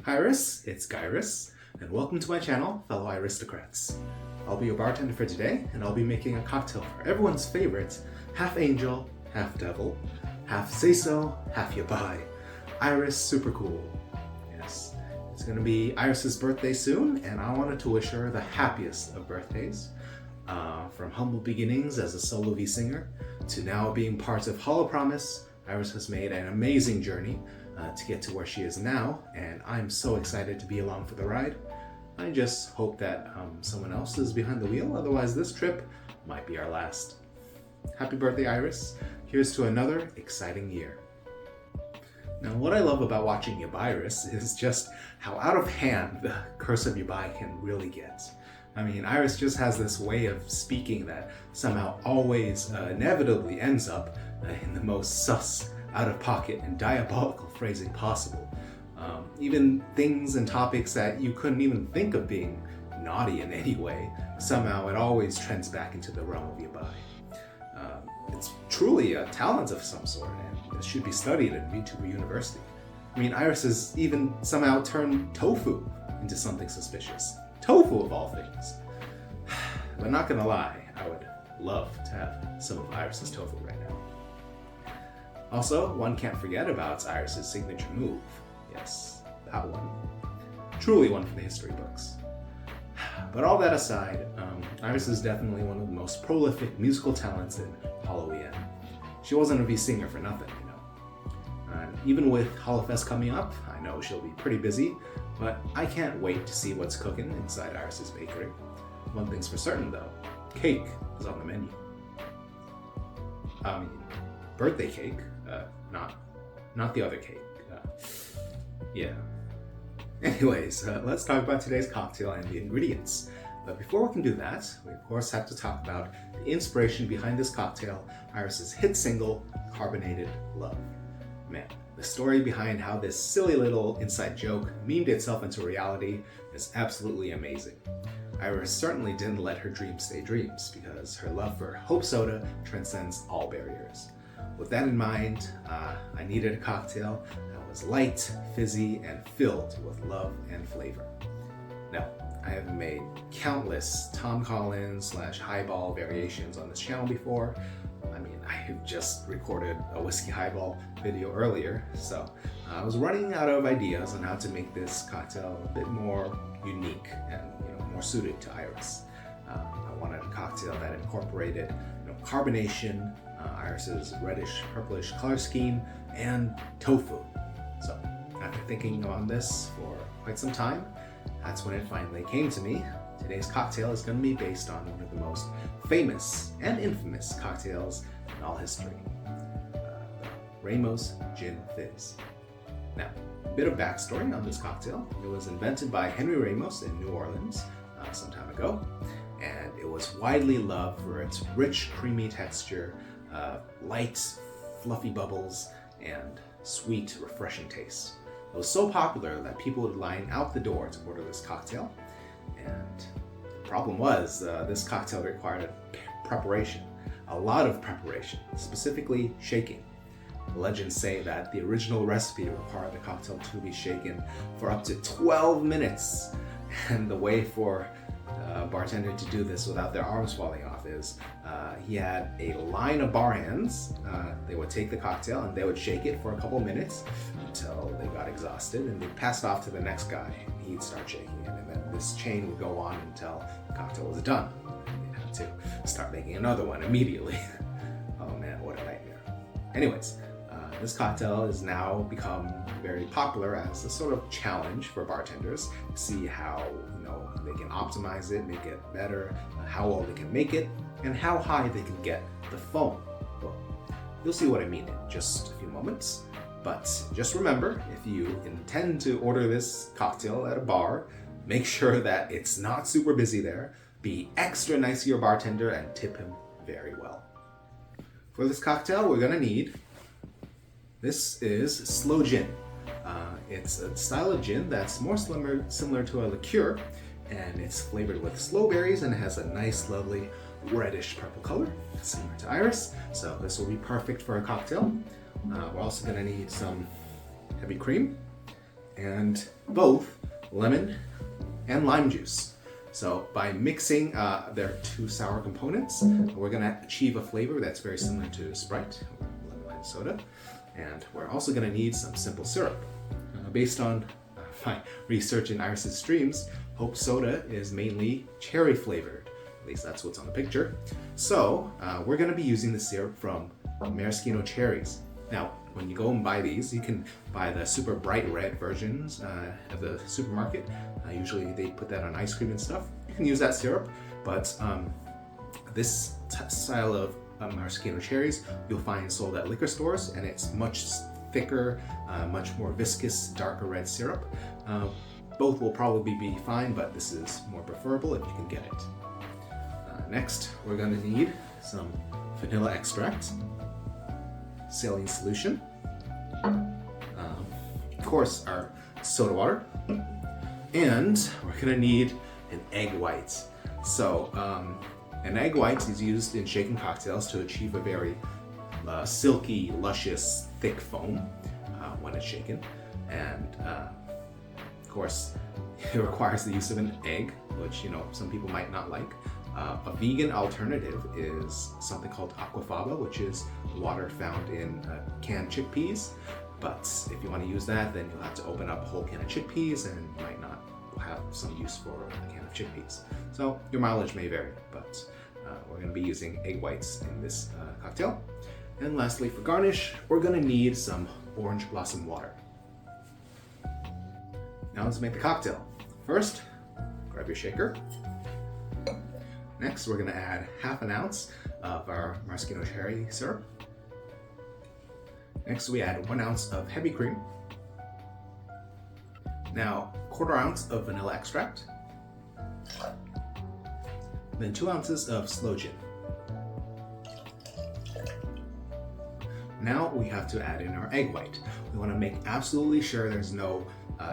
IRyS, it's IRyS, and welcome to my channel, fellow IRistocrats. I'll be your bartender for today, and I'll be making a cocktail for everyone's favorite, half angel, half devil, half seiso, half yabai. IRyS Super Cool. Yes, it's gonna be IRys's birthday soon, and I wanted to wish her the happiest of birthdays. From humble beginnings as a solo V singer to now being part of HoloPromise, IRyS has made an amazing journey to get to where she is now, and I'm so excited to be along for the ride. I just hope that someone else is behind the wheel, otherwise this trip might be our last. Happy birthday, IRyS. Here's to another exciting year. Now, what I love about watching IRyS is just how out of hand the curse of yabai can really get. I mean, IRyS just has this way of speaking that somehow always inevitably ends up in the most sus, out-of-pocket, and diabolical phrasing possible. Even things and topics that you couldn't even think of being naughty in any way, somehow it always trends back into the realm of yabai. It's truly a talent of some sort, and it should be studied at VTuber University. I mean, IRyS has even somehow turned tofu into something suspicious. Tofu of all things. But not gonna lie, I would love to have some of IRys's tofu right now. Also, one can't forget about IRys's signature move. Yes, that one. Truly one for the history books. But all that aside, IRyS is definitely one of the most prolific musical talents in hololive-EN. She wasn't a V singer for nothing, you know. And even with HoloFest coming up, I know she'll be pretty busy, but I can't wait to see what's cooking inside IRys's bakery. One thing's for certain though, cake is on the menu. Birthday cake, not the other cake. Yeah. Anyways, let's talk about today's cocktail and the ingredients. But before we can do that, we of course have to talk about the inspiration behind this cocktail, IRys's hit single, Carbonated Love. Man, the story behind how this silly little inside joke memed itself into reality is absolutely amazing. IRyS certainly didn't let her dreams stay dreams, because her love for Hope soda transcends all barriers. With that in mind, I needed a cocktail that was light, fizzy, and filled with love and flavor. Now, I have made countless Tom Collins / highball variations on this channel before. I mean, I have just recorded a whiskey highball video earlier, so I was running out of ideas on how to make this cocktail a bit more unique and more suited to IRyS. I wanted a cocktail that incorporated carbonation, IRys's reddish purplish color scheme, and tofu. So after thinking on this for quite some time, that's when it finally came to me. Today's cocktail is going to be based on one of the most famous and infamous cocktails in all history, the Ramos Gin Fizz. Now, a bit of backstory on this cocktail. It was invented by Henry Ramos in New Orleans some time ago, and it was widely loved for its rich, creamy texture, light, fluffy bubbles, and sweet, refreshing taste. It was so popular that people would line out the door to order this cocktail, and the problem was this cocktail required preparation, a lot of preparation, specifically shaking. Legends say that the original recipe required the cocktail to be shaken for up to 12 minutes, and the way for a bartender to do this without their arms falling off is he had a line of bar hands. They would take the cocktail and they would shake it for a couple minutes until they got exhausted, and they'd pass it off to the next guy. He'd start shaking it, and then this chain would go on until the cocktail was done. They'd have to start making another one immediately. Oh man, what a nightmare. Anyways, this cocktail has now become very popular as a sort of challenge for bartenders to see how they can optimize it, make it better, how well they can make it, and how high they can get the foam. Well, you'll see what I mean in just a few moments. But just remember, if you intend to order this cocktail at a bar, make sure that it's not super busy there, be extra nice to your bartender, and tip him very well. For this cocktail, we're gonna need, this is Sloe Gin. It's a style of gin that's more similar to a liqueur, and it's flavored with sloe berries, and it has a nice, lovely reddish purple color, similar to IRyS. So this will be perfect for a cocktail. We're also going to need some heavy cream and both lemon and lime juice. So by mixing their two sour components, we're gonna achieve a flavor that's very similar to Sprite, or lemon lime soda. And we're also gonna need some simple syrup. Based on my research in IRyS's streams, Hope soda is mainly cherry flavored. At least that's what's on the picture. So we're gonna be using the syrup from Maraschino Cherries. Now, when you go and buy these, you can buy the super bright red versions at the supermarket. Usually they put that on ice cream and stuff. You can use that syrup, but this style of Maraschino cherries you'll find sold at liquor stores, and it's much thicker, much more viscous, darker red syrup. Both will probably be fine, but this is more preferable if you can get it. Next, we're going to need some vanilla extract, saline solution, of course our soda water, and we're going to need an egg white. So an egg white is used in shaken cocktails to achieve a very silky, luscious, thick foam when it's shaken, and of course it requires the use of an egg, which some people might not like. A vegan alternative is something called Aqua Faba, which is water found in canned chickpeas. But if you want to use that, then you'll have to open up a whole can of chickpeas, and you might not have some use for a can of chickpeas. So your mileage may vary, but we're going to be using egg whites in this cocktail. And lastly, for garnish, we're going to need some orange blossom water. Now let's make the cocktail. First, grab your shaker. Next, we're going to add half an ounce of our Maraschino Cherry Syrup. Next, we add 1 ounce of heavy cream. Now, 1/4 ounce of vanilla extract. Then 2 ounces of Sloe Gin. Now we have to add in our egg white. We want to make absolutely sure there's no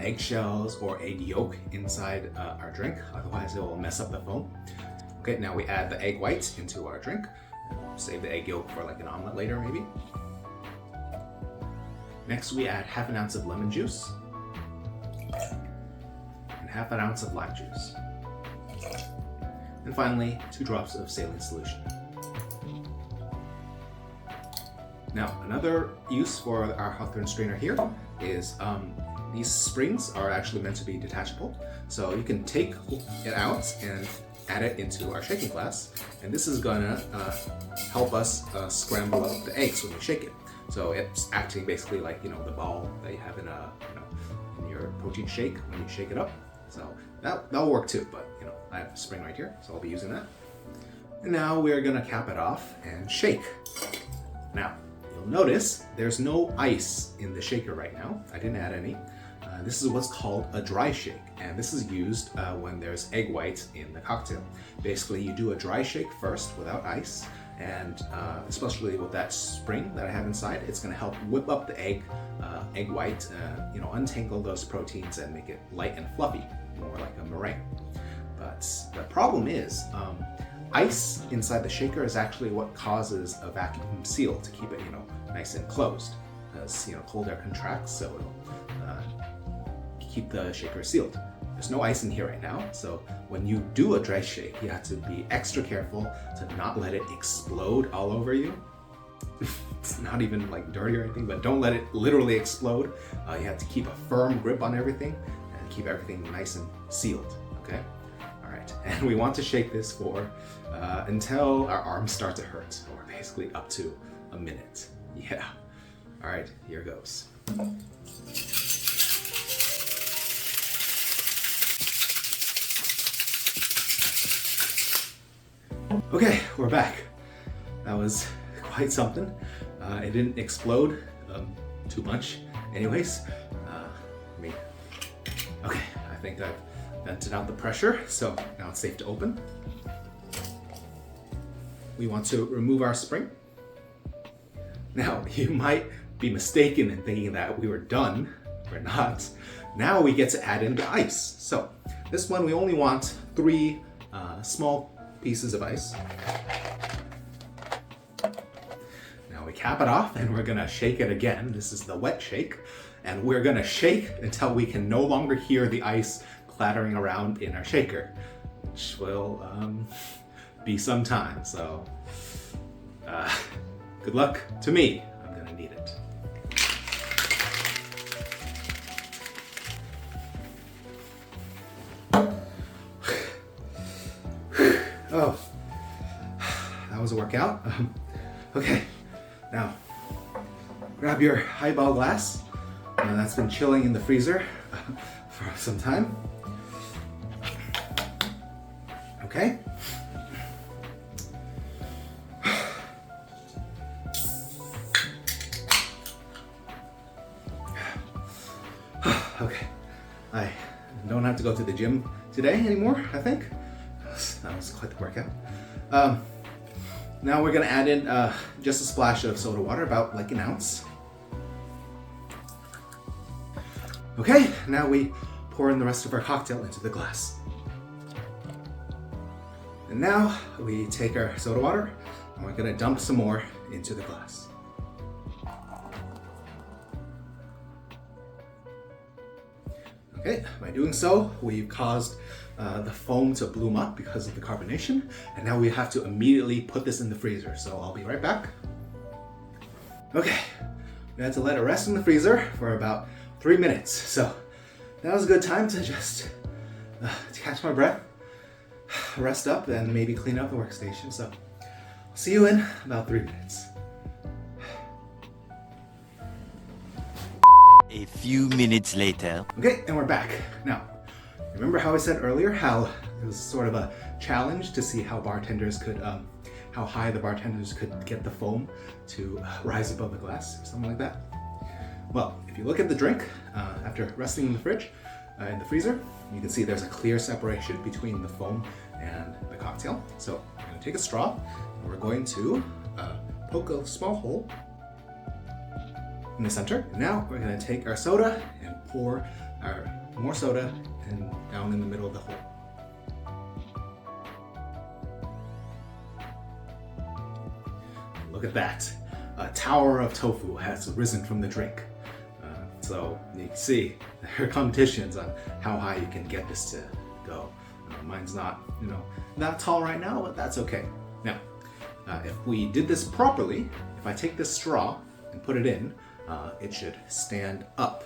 eggshells or egg yolk inside our drink, otherwise it will mess up the foam. Okay, now we add the egg whites into our drink. Save the egg yolk for like an omelet later, maybe. Next, we add half an ounce of lemon juice and half an ounce of lime juice. And finally, 2 drops of saline solution. Now, another use for our Hawthorne strainer here is these springs are actually meant to be detachable. So you can take it out and add it into our shaking glass, and this is gonna help us scramble up the eggs when we shake it. So it's acting basically like the ball that you have in in your protein shake when you shake it up. So that'll work too. But I have a spring right here, so I'll be using that. And now we're gonna cap it off and shake. Now you'll notice there's no ice in the shaker right now. I didn't add any. This is what's called a dry shake, and this is used when there's egg whites in the cocktail. Basically, you do a dry shake first without ice, and especially with that spring that I have inside, it's going to help whip up the egg white, untangle those proteins and make it light and fluffy, more like a meringue. But the problem is, ice inside the shaker is actually what causes a vacuum seal to keep it, nice and closed. As cold air contracts, so it'll keep the shaker sealed. There's no ice in here right now, so when you do a dry shake, you have to be extra careful to not let it explode all over you. It's not even like dirty or anything, but don't let it literally explode. You have to keep a firm grip on everything and keep everything nice and sealed, okay? All right, and we want to shake this for until our arms start to hurt, or basically up to a minute. Yeah. All right, here goes. Okay, we're back. That was quite something. It didn't explode too much anyways. Okay, I think I've vented out the pressure, so now it's safe to open. We want to remove our spring. Now, you might be mistaken in thinking that we were done. We're not. Now we get to add in the ice. So this one, we only want 3 small pieces of ice. Now we cap it off and we're gonna shake it again. This is the wet shake. and we're gonna shake until we can no longer hear the ice clattering around in our shaker, which will be some time. So good luck to me. I'm gonna need it. Oh, that was a workout. Okay, now grab your highball glass. That's been chilling in the freezer for some time. Okay. Okay, I don't have to go to the gym today anymore, I think. That was quite the workout. Now we're gonna add in just a splash of soda water, about like an ounce. Okay, now we pour in the rest of our cocktail into the glass. And now we take our soda water and we're gonna dump some more into the glass. Okay, by doing so, we've caused the foam to bloom up because of the carbonation, and now we have to immediately put this in the freezer, so I'll be right back. Okay, we had to let it rest in the freezer for about 3 minutes, so that was a good time to just catch my breath, rest up, and maybe clean up the workstation. So I'll see you in about 3 minutes. A few minutes later. Okay, and we're back. Now, remember how I said earlier how it was sort of a challenge to see how bartenders could, how high the bartenders could get the foam to rise above the glass or something like that? Well, if you look at the drink after resting in the fridge, in the freezer, you can see there's a clear separation between the foam and the cocktail. So I'm going to take a straw and we're going to poke a small hole in the center. Now we're going to take our soda and pour our more soda and down in the middle of the hole. Look at that. A tower of tofu has risen from the drink. So you can see there are competitions on how high you can get this to go. Mine's not, not tall right now, but that's okay. Now, if we did this properly, if I take this straw and put it in, it should stand up.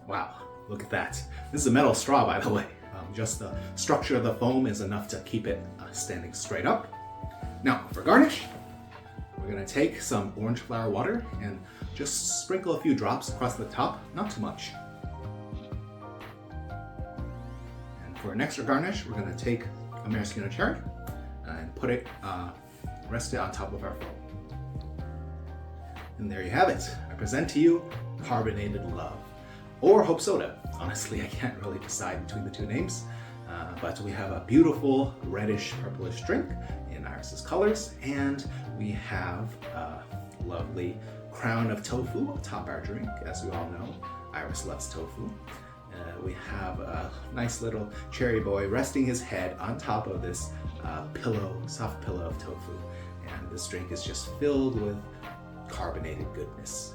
Wow, look at that. This is a metal straw, by the way. Just the structure of the foam is enough to keep it standing straight up. Now, for garnish, we're gonna take some orange flower water and just sprinkle a few drops across the top, not too much. And for an extra garnish, we're gonna take a maraschino cherry and put it, rest it on top of our foam. And there you have it. I present to you Carbonated Love, or Hope Soda. Honestly, I can't really decide between the two names, but we have a beautiful reddish purplish drink in IRyS's colors, and we have a lovely crown of tofu atop our drink. As we all know, IRyS loves tofu. We have a nice little cherry boy resting his head on top of this soft pillow of tofu, and this drink is just filled with carbonated goodness.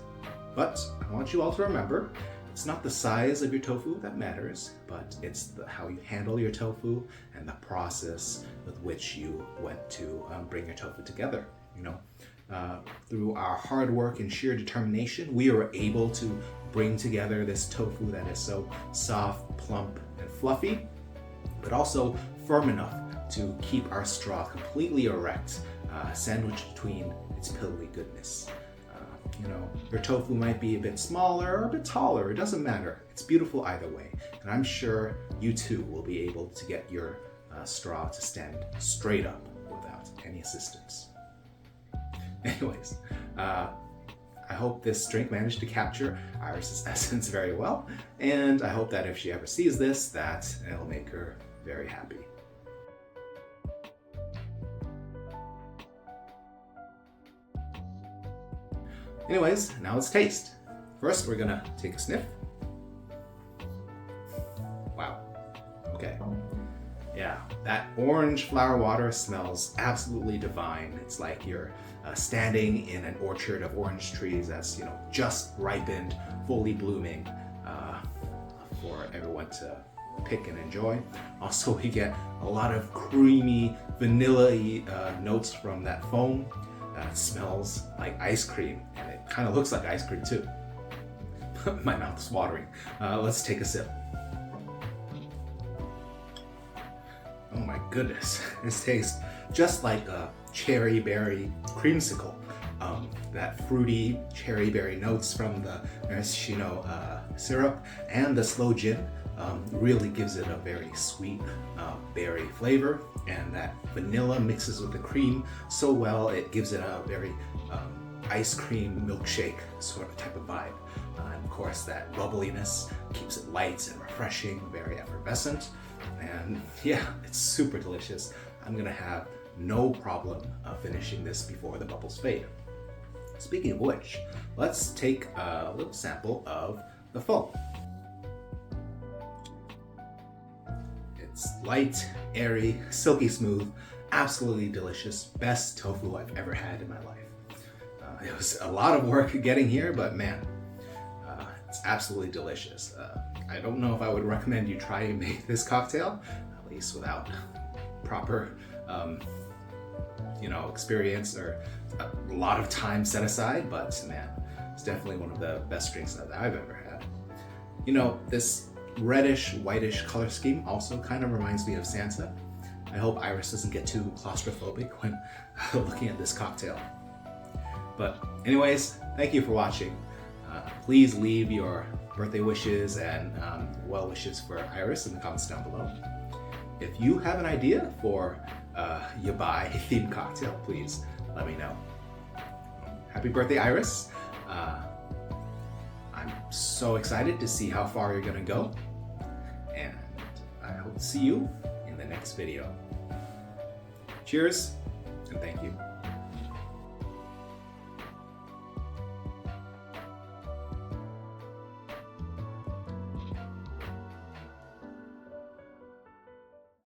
But I want you all to remember, it's not the size of your tofu that matters, but it's how you handle your tofu and the process with which you went to bring your tofu together. Through our hard work and sheer determination, we are able to bring together this tofu that is so soft, plump, and fluffy, but also firm enough to keep our straw completely erect, sandwiched between its pillowy goodness. Your tofu might be a bit smaller or a bit taller, it doesn't matter. It's beautiful either way, and I'm sure you too will be able to get your straw to stand straight up without any assistance. Anyways, I hope this drink managed to capture IRyS's essence very well, and I hope that if she ever sees this, that it'll make her very happy. Anyways, now let's taste. First, we're gonna take a sniff. Wow. Okay. Yeah, that orange flower water smells absolutely divine. It's like you're standing in an orchard of orange trees that's, just ripened, fully blooming for everyone to pick and enjoy. Also, we get a lot of creamy, vanilla-y notes from that foam. It smells like ice cream, and it kind of looks like ice cream too. My mouth's watering. Let's take a sip. Oh my goodness, this tastes just like a cherry berry creamsicle. That fruity cherry berry notes from the Maraschino syrup and the Sloe Gin really gives it a very sweet berry flavor, and that vanilla mixes with the cream so well it gives it a very ice cream milkshake sort of type of vibe. And of course, that bubbliness keeps it light and refreshing, very effervescent. And yeah, it's super delicious. I'm gonna have no problem finishing this before the bubbles fade. Speaking of which, let's take a little sample of the foam. It's light, airy, silky smooth, absolutely delicious. Best tofu I've ever had in my life. It was a lot of work getting here, but man, it's absolutely delicious. I don't know if I would recommend you try and make this cocktail, at least without proper, experience or a lot of time set aside, but man, it's definitely one of the best drinks that I've ever had. This reddish, whitish color scheme also kind of reminds me of Santa. I hope IRyS doesn't get too claustrophobic when looking at this cocktail. But anyways, thank you for watching. Please leave your birthday wishes and well wishes for IRyS in the comments down below. If you have an idea for a yabai themed cocktail, please let me know. Happy birthday, IRyS. I'm so excited to see how far you're gonna go, and I hope to see you in the next video. Cheers, and thank you.